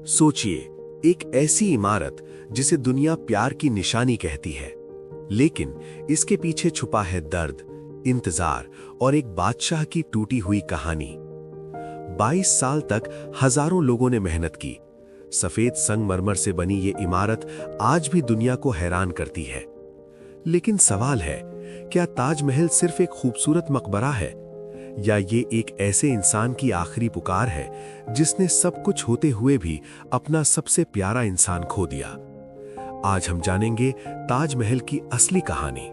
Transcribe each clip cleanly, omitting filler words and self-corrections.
सोचिए, एक ऐसी इमारत जिसे दुनिया प्यार की निशानी कहती है, लेकिन इसके पीछे छुपा है दर्द, इंतजार और एक बादशाह की टूटी हुई कहानी। 22 साल तक हजारों लोगों ने मेहनत की। सफेद संगमरमर से बनी ये इमारत आज भी दुनिया को हैरान करती है। लेकिन सवाल है, क्या ताजमहल सिर्फ एक खूबसूरत मकबरा है, या ये एक ऐसे इंसान की आखिरी पुकार है जिसने सब कुछ होते हुए भी अपना सबसे प्यारा इंसान खो दिया? आज हम जानेंगे ताजमहल की असली कहानी।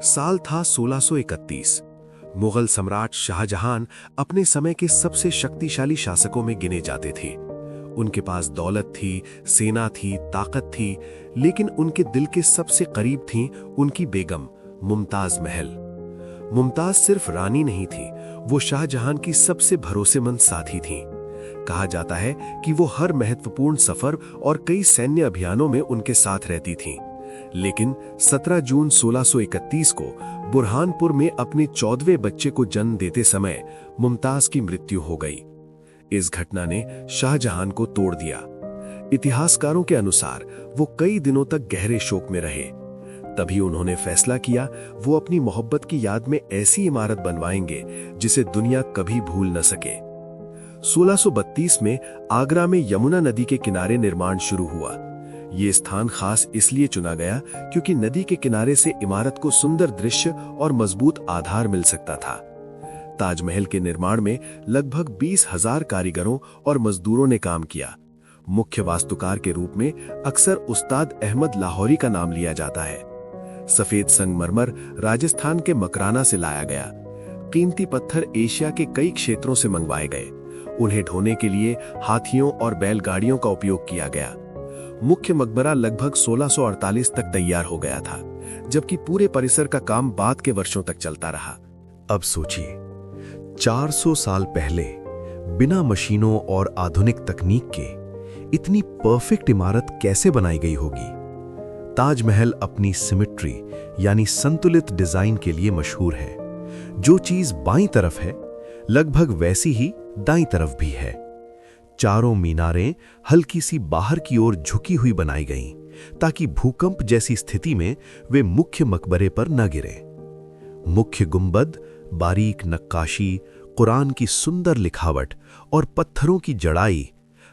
साल था 1631। मुगल सम्राट शाहजहां अपने समय के सबसे शक्तिशाली शासकों में गिने जाते थे। उनके पास दौलत थी, सेना थी, ताकत थी, लेकिन उनके दिल के सबसे करीब थी उनकी बेगम मुमताज महल। मुमताज सिर्फ रानी नहीं थी, वो शाहजहां की सबसे भरोसेमंद साथी थीं। कहा जाता है कि वो हर महत्वपूर्ण सफर और कई सैन्य अभियानों में उनके साथ रहती थीं। लेकिन 17 जून 1631 को बुरहानपुर में अपने 14वें बच्चे को जन्म देते समय मुमताज की मृत्यु हो गई। इस घटना ने शाहजहां को तोड़ दिया। इतिहासकारों के अनुसार वो कई दिनों तक गहरे शोक में रहे। तभी उन्होंने फैसला किया, वो अपनी मोहब्बत की याद में ऐसी इमारत बनवाएंगे जिसे दुनिया कभी भूल न सके। 1632 में आगरा में यमुना नदी के किनारे निर्माण शुरू हुआ। ये स्थान खास इसलिए चुना गया क्योंकि नदी के किनारे से इमारत को सुंदर दृश्य और मजबूत आधार मिल सकता था। ताजमहल के निर्माण में लगभग 20,000 कारीगरों और मजदूरों ने काम किया। मुख्य वास्तुकार के रूप में अक्सर उस्ताद अहमद लाहौरी का नाम लिया जाता है। सफेद संगमरमर राजस्थान के मकराना से लाया गया। कीमती पत्थर एशिया के कई क्षेत्रों से मंगवाए गए। उन्हें ढोने के लिए हाथियों और बैलगाड़ियों का उपयोग किया गया। मुख्य मकबरा लगभग 1648 तक तैयार हो गया था, जबकि पूरे परिसर का काम बाद के वर्षों तक चलता रहा। अब सोचिए, 400 साल पहले बिना मशीनों और आधुनिक तकनीक के इतनी परफेक्ट इमारत कैसे बनाई गई होगी? ताजमहल अपनी सिमेट्री यानी संतुलित डिजाइन के लिए मशहूर है। जो चीज बाईं तरफ है, लगभग वैसी ही दाईं तरफ भी है। चारों मीनारें हल्की सी बाहर की ओर झुकी हुई बनाई गईं, ताकि भूकंप जैसी स्थिति में वे मुख्य मकबरे पर न गिरें। मुख्य गुंबद, बारीक नक्काशी, कुरान की सुंदर लिखावट और पत्थरों की जड़ाई,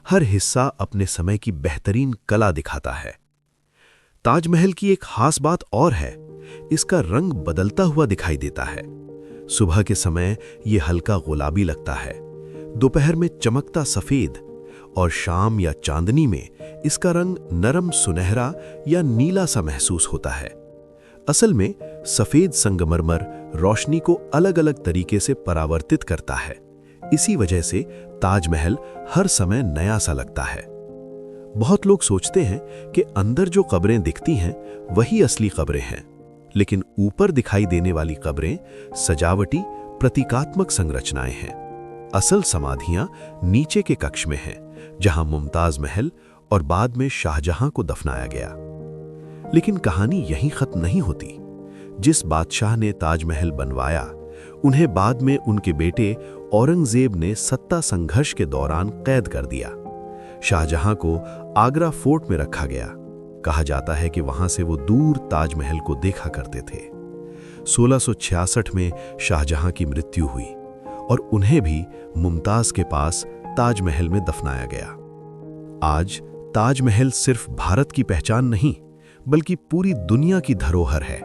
हर हिस्सा अपने समय की बेहतरीन कला दिखाता है। ताजमहल की एक खास बात और है, इसका रंग बदलता हुआ दिखाई देता है। सुबह के समय यह हल्का गुलाबी लगता है, दोपहर में चमकता सफेद, और शाम या चांदनी में इसका रंग नरम सुनहरा या नीला सा महसूस होता है। असल में सफेद संगमरमर रोशनी को अलग अलग तरीके से परावर्तित करता है। इसी वजह से ताजमहल हर समय नया सा लगता है। बहुत लोग सोचते हैं कि अंदर जो कब्रें दिखती हैं वही असली कब्रें हैं, लेकिन ऊपर दिखाई देने वाली कब्रें सजावटी प्रतीकात्मक संरचनाएं हैं। असल समाधियां नीचे के कक्ष में हैं, जहां मुमताज महल और बाद में शाहजहां को दफनाया गया। लेकिन कहानी यहीं खत्म नहीं होती। जिस बादशाह ने ताजमहल बनवाया, उन्हें बाद में उनके बेटे औरंगजेब ने सत्ता संघर्ष के दौरान कैद कर दिया। शाहजहां को आगरा फोर्ट में रखा गया। कहा जाता है कि वहां से वो दूर ताजमहल को देखा करते थे। 1666 में शाहजहां की मृत्यु हुई और उन्हें भी मुमताज के पास ताजमहल में दफनाया गया। आज ताजमहल सिर्फ भारत की पहचान नहीं, बल्कि पूरी दुनिया की धरोहर है।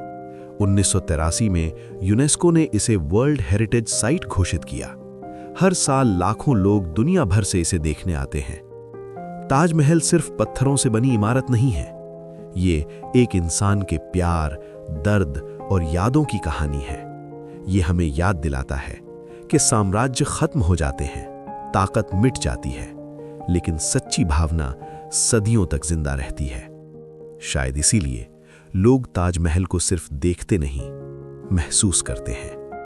1983 में यूनेस्को ने इसे वर्ल्ड हेरिटेज साइट घोषित किया। हर साल लाखों लोग दुनिया भर से इसे देखने आते हैं। ताजमहल सिर्फ पत्थरों से बनी इमारत नहीं है, ये एक इंसान के प्यार, दर्द और यादों की कहानी है। ये हमें याद दिलाता है कि साम्राज्य खत्म हो जाते हैं, ताकत मिट जाती है, लेकिन सच्ची भावना सदियों तक जिंदा रहती है। शायद इसीलिए लोग ताजमहल को सिर्फ देखते नहीं, महसूस करते हैं।